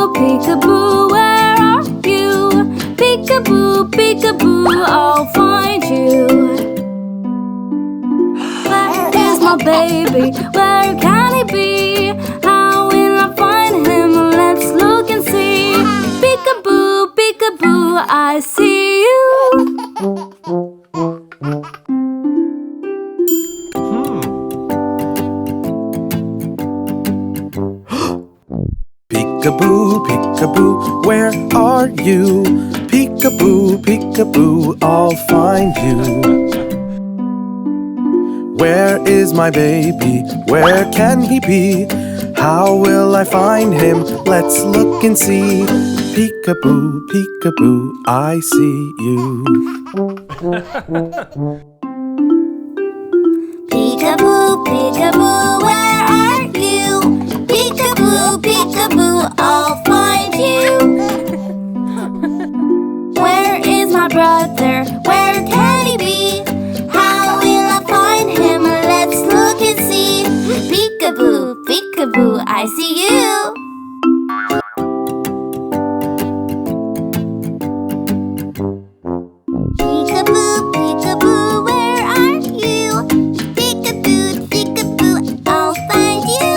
Peekaboo, peekaboo, where are you? Peekaboo, peekaboo, I'll find you. Where is my baby? Where can he be? How will I find him? Let's look and see. Peekaboo, peekaboo, I see you. Peekaboo, peekaboo, where are you? Peekaboo, peekaboo, I'll find you. Where is my baby? Where can he be? How will I find him? Let's look and see. Peekaboo, peekaboo, I see you. Peekaboo, peekaboo, where are you? Peekaboo, peekaboo, I'll find you. Where is my brother? Where can he be? How will I find him? Let's look and see. Peekaboo, peekaboo, I see you. Peekaboo, peekaboo, where are you? Peekaboo, peekaboo, I'll find you.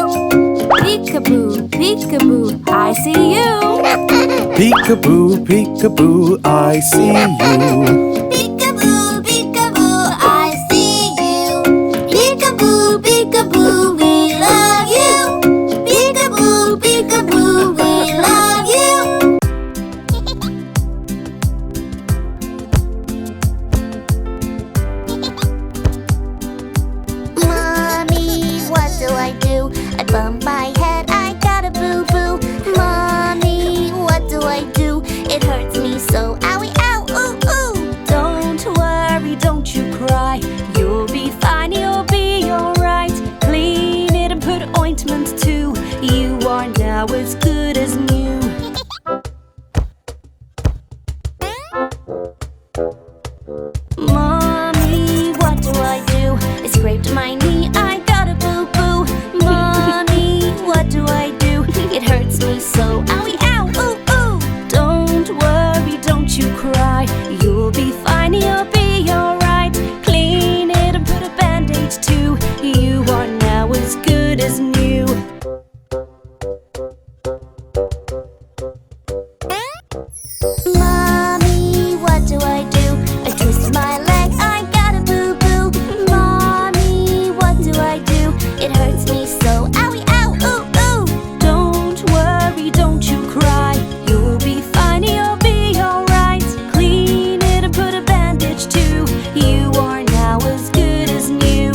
Peekaboo, peekaboo, I see you. Peekaboo, peekaboo, I see you. Peekaboo, peekaboo, I see you. Peekaboo, peekaboo, we love you. Peekaboo, peekaboo, we love you. Mommy, what do I do? I bump my head, I got a boo-boo. Mommy, what do I do? It hurts me so, owie, ow, ooh, ooh. Don't worry, don't you cry. You'll be fine, you'll be alright. Clean it and put ointment too. You are now as good as new. Mommy, what do I do? I scraped my knee, I got a boo-boo. Mommy, what do I do? It hurts me so, owie, ow, ooh, ooh. Don't worry, don't you cry. You'll be fine, you'll be alright. Clean it and put a band-aid too. You are now as good as new. Mommy, what do I do? I twist my leg, I got a boo-boo. Mommy, what do I do? It hurts me so, owie, ow, ooh, ooh. Don't worry, don't you cry. You'll be fine, you'll be alright. Clean it and put a bandage too. You are now as good as new.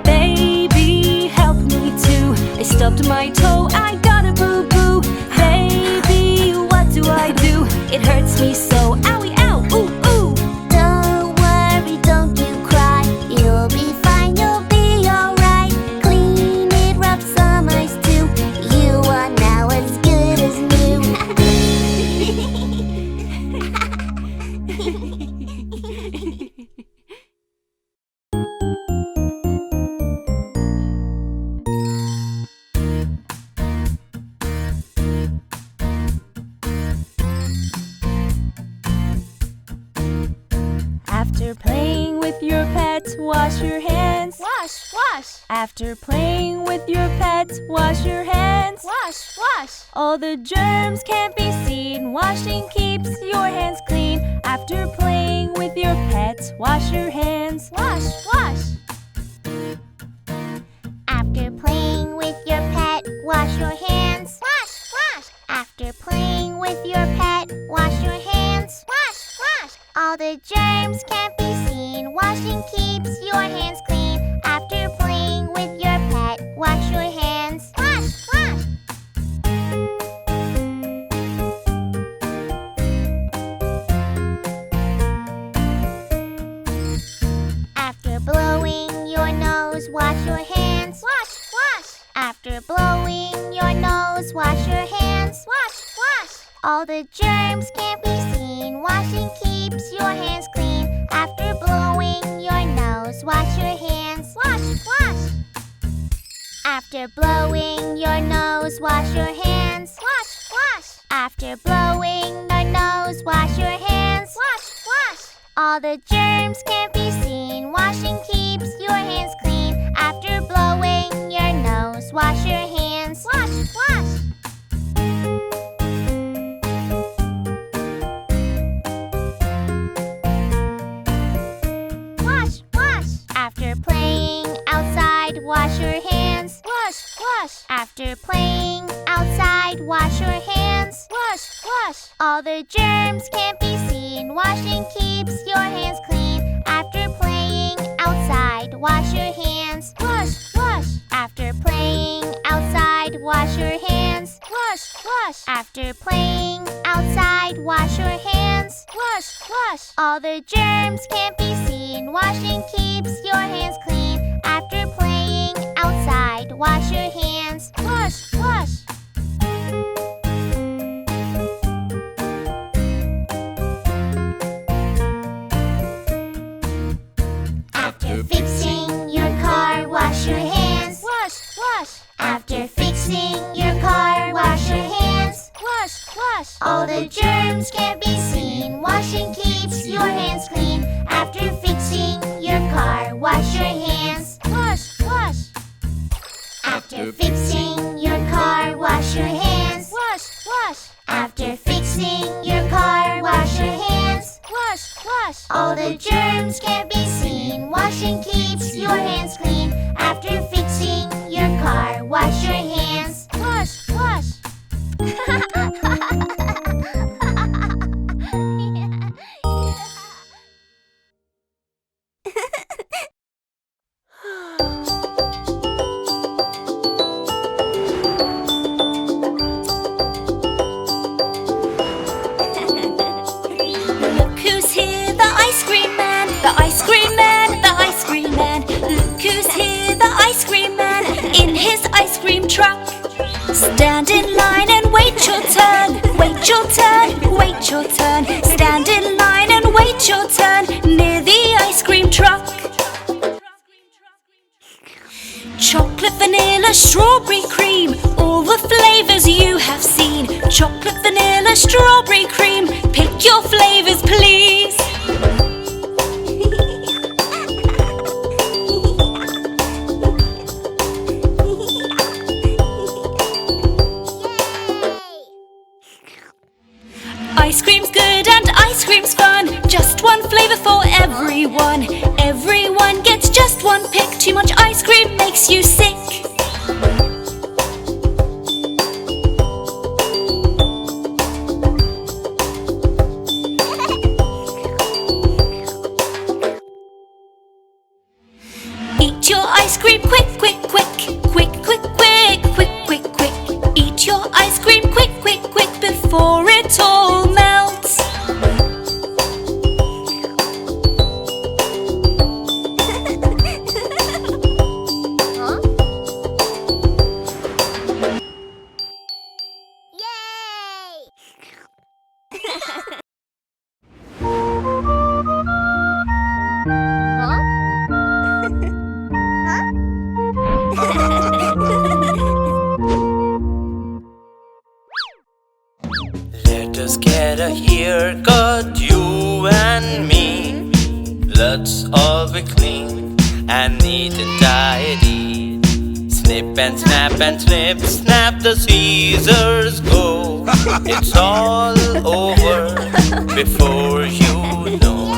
Baby, help me too. I stubbed my toe, I got a boo-boo. Baby, what do I do? It hurts me so, owie, ow, ooh, ooh. Don't worry, don't you cry. You'll be fine, you'll be alright. Clean it, rub some ice too. You are now as good as new. After playing with your pets, wash your hands. Wash, wash, After playing with your pets, wash your hands. wash, wash. All the germs can't be seen. Washing keeps your hands clean. After playing with your pets, wash your hands. Wash, wash. After playing with your pet, wash your hands. Wash, wash. After playing with your pet, wash your hands. Wash, wash. All the germs can't be seen. Washing keeps your hands clean. 'clean. After playing with your pet, wash your hands. Wash, wash. After playing with your pet, wash your hands. Wash, wash. All the germs can't be seen. Washing keeps your hands clean. After playing with your pet, wash your hands. Wash, wash. All the germs can't be seen. Washing keeps your hands clean. After playing with your pet, wash your hands. Wash, wash. After blowing your nose, wash your hands. Wash, wash. After blowing your nose, wash your hands. Wash, wash. All the germs can't be seen. Washing keeps your hands clean. After blowing your nose, wash your hands. Wash, wash. After blowing your nose, wash your hands. Wash, wash. After blowing your nose, wash your hands. Wash, wash. All the germs can't be seen. Washing keeps your hands clean. After blowing your nose, wash your hands. Wash, wash. Wash, wash. After playing outside, wash your hands. Wash, wash. After playing outside, wash your hands. Wash, wash. All the germs can't be seen. Washing keeps your hands clean. After playing outside, wash your hands. Wash, wash. After playing outside, wash your hands. Wash, wash. After playing outside, wash your hands. Wash, wash. All the germs can't be seen. Washing keeps your hands clean. After playing outside, wash your hands. Wash, wash. After fixing your car, wash your hands. Wash, wash. After fixing your car, wash your hands. Wash, wash. All the germs can't be seen. Washing keeps your hands clean. After fixing your car, wash your hands. Wash, wash. After fixing your car, wash your hands. Wash, wash. After fixing your car, wash your hands. Wash, wash. All the germs can't be seen. Washing keeps your hands clean. After fixing your car, wash your hands. Wash, wash. Look who's here, the ice cream man, the ice cream man, the ice cream man. Look who's here, the ice cream man, in his ice cream truck. Stand in line and wait your turn, wait your turn, wait your turn. Stand in line and wait your turn near the ice cream truck. Chocolate, vanilla, strawberry cream, all the flavors you have seen. Chocolate, vanilla, strawberry cream, pick your flavors please. Ice cream's good and ice cream's fun. Just one flavor for everyone. Everyone gets just one pick. Too much ice cream makes you sick. Eat your ice cream quick, quick, quick. Quick, quick, quick, quick, quick, quick. Eat your ice cream quick, quick, quick before it all melts. Yay! Let us get a haircut, you and me. Let's all be clean and neat and tidy. Snip and snap and snip, snap, the scissors go. It's all over before you know.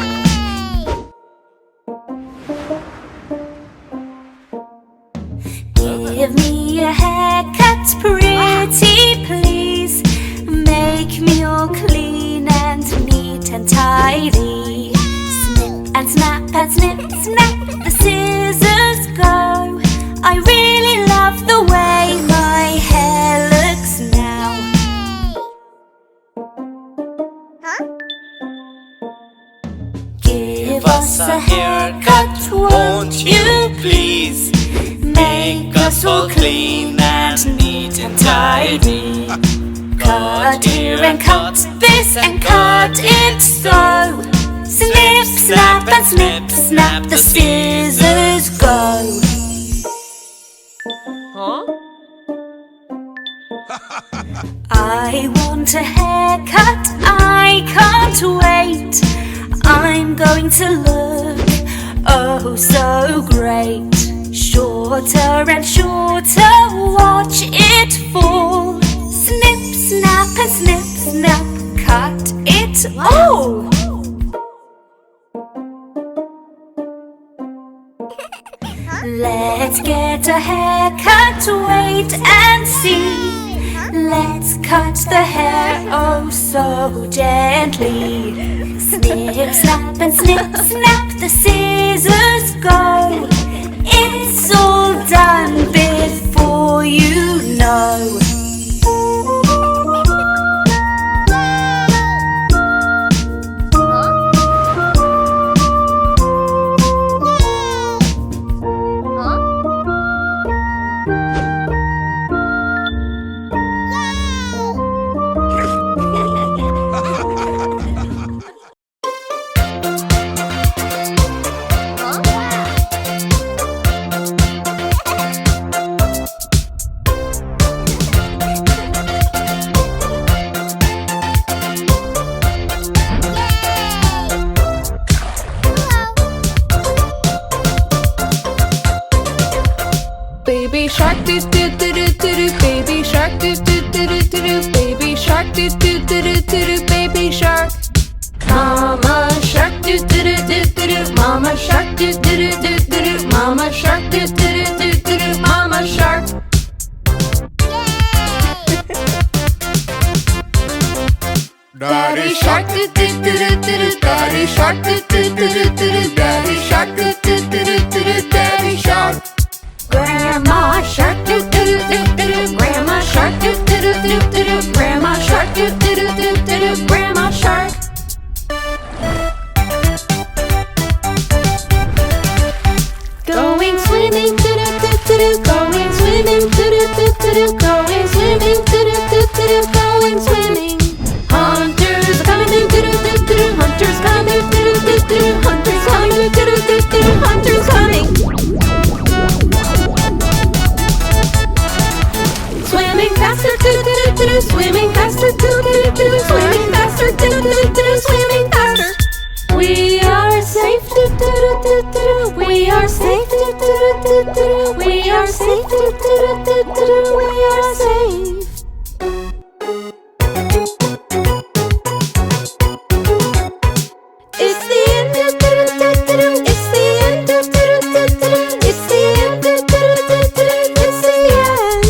Give me a haircut, pretty please. Make me all clean and neat and tidy. Snip and snap and snip, snap, the scissors go. I really love the way my hair looks now. Give us a haircut, won't you please? Make us all clean and neat and tidy. Cut here and cut this and cut it so. Snip, snap and snip, snap, the scissors go. I want a haircut, I can't wait. I'm going to look oh so great. Shorter and shorter, watch it fall. Snip, snap and snip, snap, cut it all. Let's get a haircut, wait and see. Let's cut the hair oh so gently. Snip, snap and snip, snap, the scissors go. It's all done before you know. Baby shark doo doo doo doo doo doo. Baby shark doo doo doo doo doo doo. Baby shark doo doo doo doo doo doo. Baby shark. Mama shark doo doo doo doo doo doo. Mama shark doo doo doo doo doo doo. Mama shark doo doo doo doo doo doo. Mama shark. Daddy shark doo doo doo doo doo doo. Daddy shark doo doo doo doo doo doo. Daddy shark doo doo doo doo doo doo. Daddy shark. Grandma shark doo doo doo doo doo. Grandma shark doo doo doo doo doo doo. Grandma shark doo doo doo doo doo doo. Grandma shark. Going swimming doo doo doo doo doo. Going swimming doo doo doo doo doo. Going swimming doo doo doo doo doo. Going swimming. Hunters are coming doo doo doo doo doo. Hunters coming doo doo doo doo. Hunters coming doo doo doo doo doo. Hunters coming. Swimming faster, doo doo doo doo. Swimming faster, doo doo doo doo. Swimming faster, doo doo doo doo. Swimming faster. We are safe, doo doo doo doo doo. We are safe, doo doo doo doo doo. We are safe, doo doo doo doo doo. We are safe. It's the end, doo doo doo doo doo. It's the end, doo doo doo doo doo. It's the end, doo doo doo doo doo. It's the end.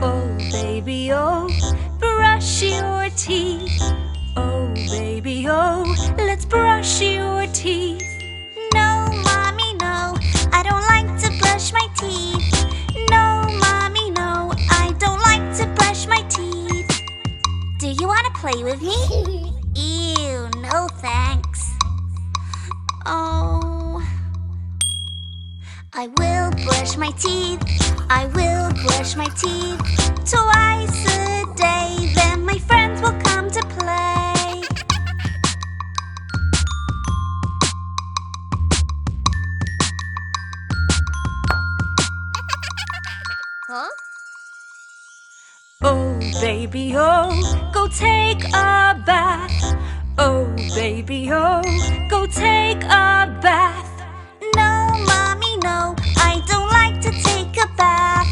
Oh baby, oh, brush your teeth. Oh baby, oh, let's brush your teeth. No, Mommy, no, I don't like to brush my teeth. No, Mommy, no, I don't like to brush my teeth. Do you want to play with me? Ew, no thanks. Oh, I will brush my teeth. I will brush my teeth twice a day. Then my friends will come to play. Huh? Oh baby, oh, go take a bath. Oh baby, oh, go take a bath. No, Mommy, no, I don't like to take a bath.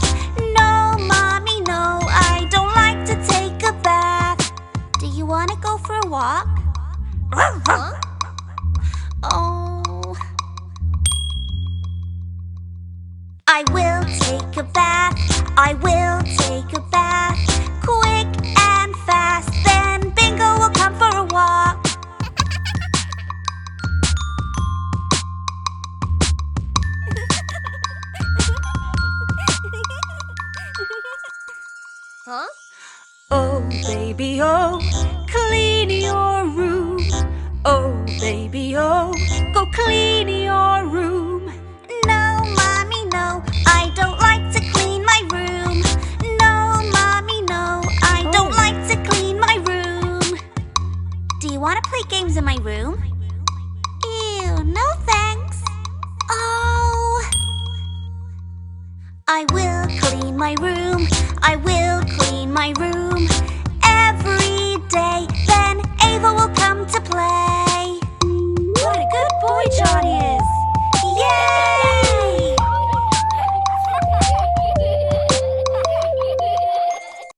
No, Mommy, no, I don't like to take a bath. Do you want to go for a walk? Huh? Oh, I will take a bath. I will take a bath. Quick and fast. Then Bingo will come for a walk. Huh? Oh baby, oh, clean your room. Oh baby, oh, go clean your room. No, Mommy, no, I don't like to clean my my room. I will clean my room every day.